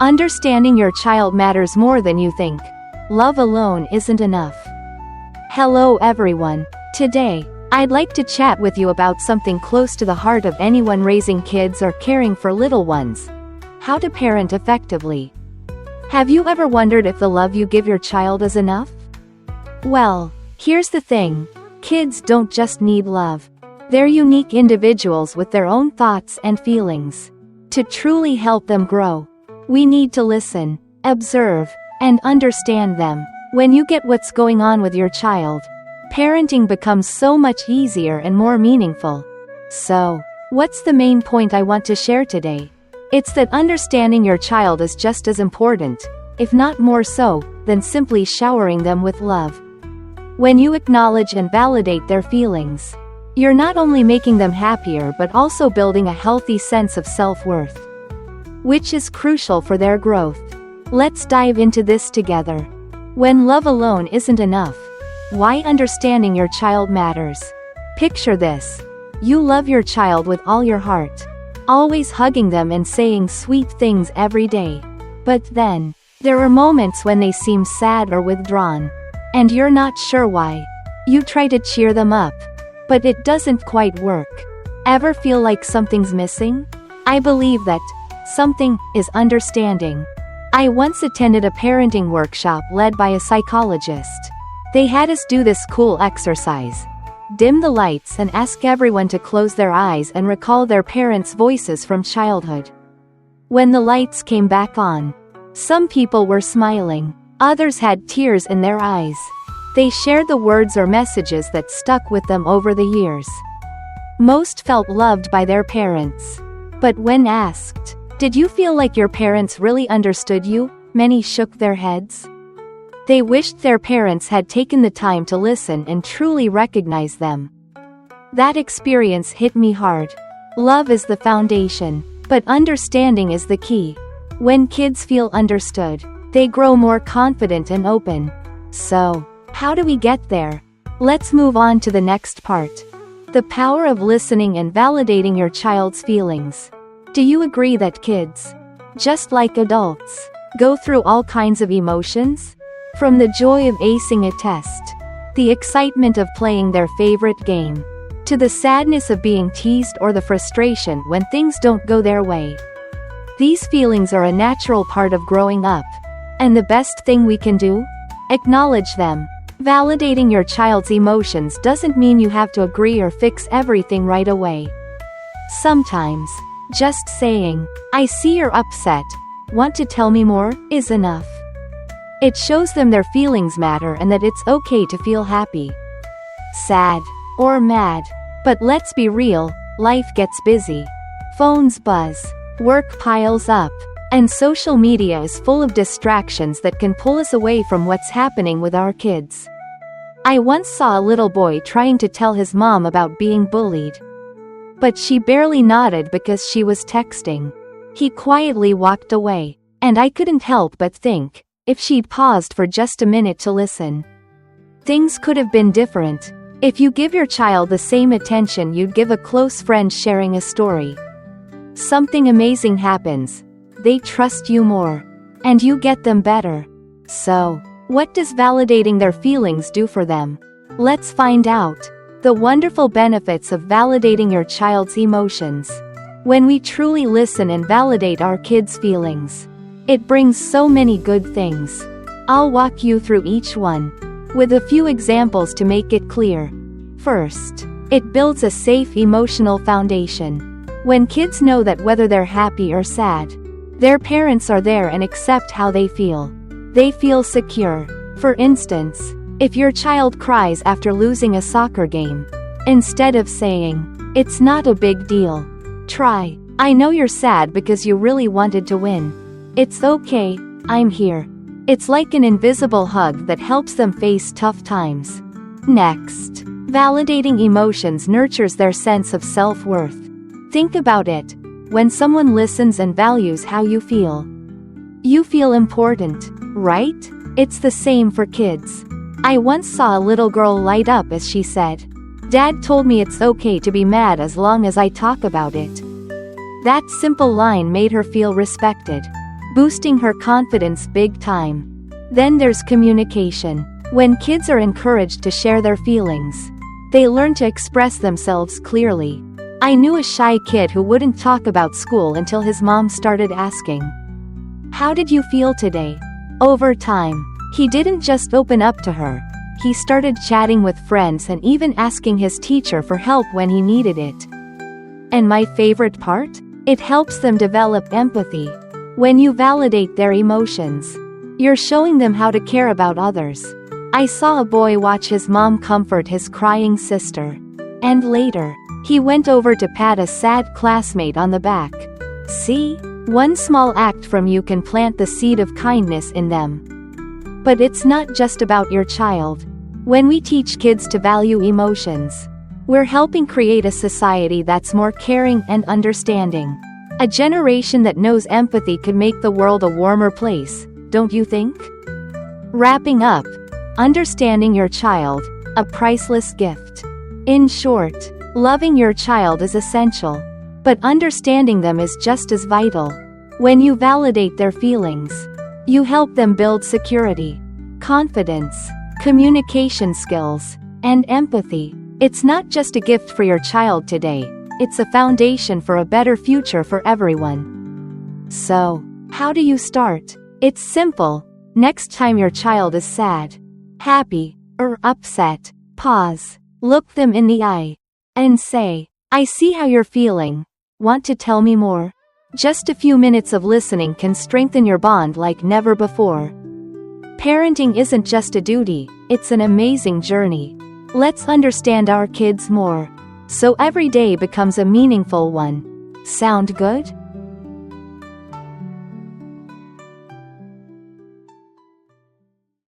Understanding your child matters more than you think. Love alone isn't enough. Hello everyone. Today, I'd like to chat with you about something close to the heart of anyone raising kids or caring for little ones. How to parent effectively. Have you ever wondered if the love you give your child is enough? Well, here's the thing. Kids don't just need love. They're unique individuals with their own thoughts and feelings. To truly help them grow, we need to listen, observe, and understand them. When you get what's going on with your child, parenting becomes so much easier and more meaningful. So, what's the main point I want to share today? It's that understanding your child is just as important, if not more so, than simply showering them with love. When you acknowledge and validate their feelings, you're not only making them happier but also building a healthy sense of self-worth, which is crucial for their growth. Let's dive into this together. When love alone isn't enough, why understanding your child matters. Picture this. You love your child with all your heart, always hugging them and saying sweet things every day. But then, there are moments when they seem sad or withdrawn, and you're not sure why. You try to cheer them up, but it doesn't quite work. Ever feel like something's missing? I believe that something is understanding. I once attended a parenting workshop led by a psychologist. They had us do this cool exercise. Dim the lights and ask everyone to close their eyes and recall their parents' voices from childhood. When the lights came back on, some people were smiling, others had tears in their eyes. They shared the words or messages that stuck with them over the years. Most felt loved by their parents. But when asked, "Did you feel like your parents really understood you?" many shook their heads. They wished their parents had taken the time to listen and truly recognize them. That experience hit me hard. Love is the foundation, but understanding is the key. When kids feel understood, they grow more confident and open. So, how do we get there? Let's move on to the next part. The power of listening and validating your child's feelings. Do you agree that kids, just like adults, go through all kinds of emotions? From the joy of acing a test, the excitement of playing their favorite game, to the sadness of being teased or the frustration when things don't go their way. These feelings are a natural part of growing up, and the best thing we can do? Acknowledge them. Validating your child's emotions doesn't mean you have to agree or fix everything right away. Sometimes, just saying, "I see you're upset. Want to tell me more?" is enough. It shows them their feelings matter and that it's okay to feel happy, sad, or mad. But let's be real, life gets busy. Phones buzz, work piles up, and social media is full of distractions that can pull us away from what's happening with our kids. I once saw a little boy trying to tell his mom about being bullied, but she barely nodded because she was texting. He quietly walked away, and I couldn't help but think, if she'd paused for just a minute to listen, things could have been different. If you give your child the same attention you'd give a close friend sharing a story, something amazing happens. They trust you more, and you get them better. So, what does validating their feelings do for them? Let's find out. The wonderful benefits of validating your child's emotions. When we truly listen and validate our kids' feelings, it brings so many good things. I'll walk you through each one, with a few examples to make it clear. First, it builds a safe emotional foundation. When kids know that whether they're happy or sad, their parents are there and accept how they feel secure. For instance, if your child cries after losing a soccer game, instead of saying, "It's not a big deal," try, "I know you're sad because you really wanted to win. It's okay, I'm here." It's like an invisible hug that helps them face tough times. Next, validating emotions nurtures their sense of self-worth. Think about it. When someone listens and values how you feel important, right? It's the same for kids. I once saw a little girl light up as she said, "Dad told me it's okay to be mad as long as I talk about it." That simple line made her feel respected. boosting her confidence big time. Then there's communication. When kids are encouraged to share their feelings, they learn to express themselves clearly. I knew a shy kid who wouldn't talk about school until his mom started asking, "How did you feel today?" Over time, he didn't just open up to her. He started chatting with friends and even asking his teacher for help when he needed it. And my favorite part? It helps them develop empathy. When you validate their emotions, you're showing them how to care about others. I saw a boy watch his mom comfort his crying sister. And later, he went over to pat a sad classmate on the back. See? One small act from you can plant the seed of kindness in them. But it's not just about your child. When we teach kids to value emotions, we're helping create a society that's more caring and understanding. A generation that knows empathy could make the world a warmer place, don't you think? Wrapping up, understanding your child, a priceless gift. In short, loving your child is essential, but understanding them is just as vital. When you validate their feelings, you help them build security, confidence, communication skills, and empathy. It's not just a gift for your child today, it's a foundation for a better future for everyone. So, how do you start? It's simple. Next time your child is sad, happy, or upset, pause, look them in the eye, and say, "I see how you're feeling. Want to tell me more?" Just a few minutes of listening can strengthen your bond like never before. Parenting isn't just a duty, it's an amazing journey. Let's understand our kids more, so every day becomes a meaningful one. Sound good?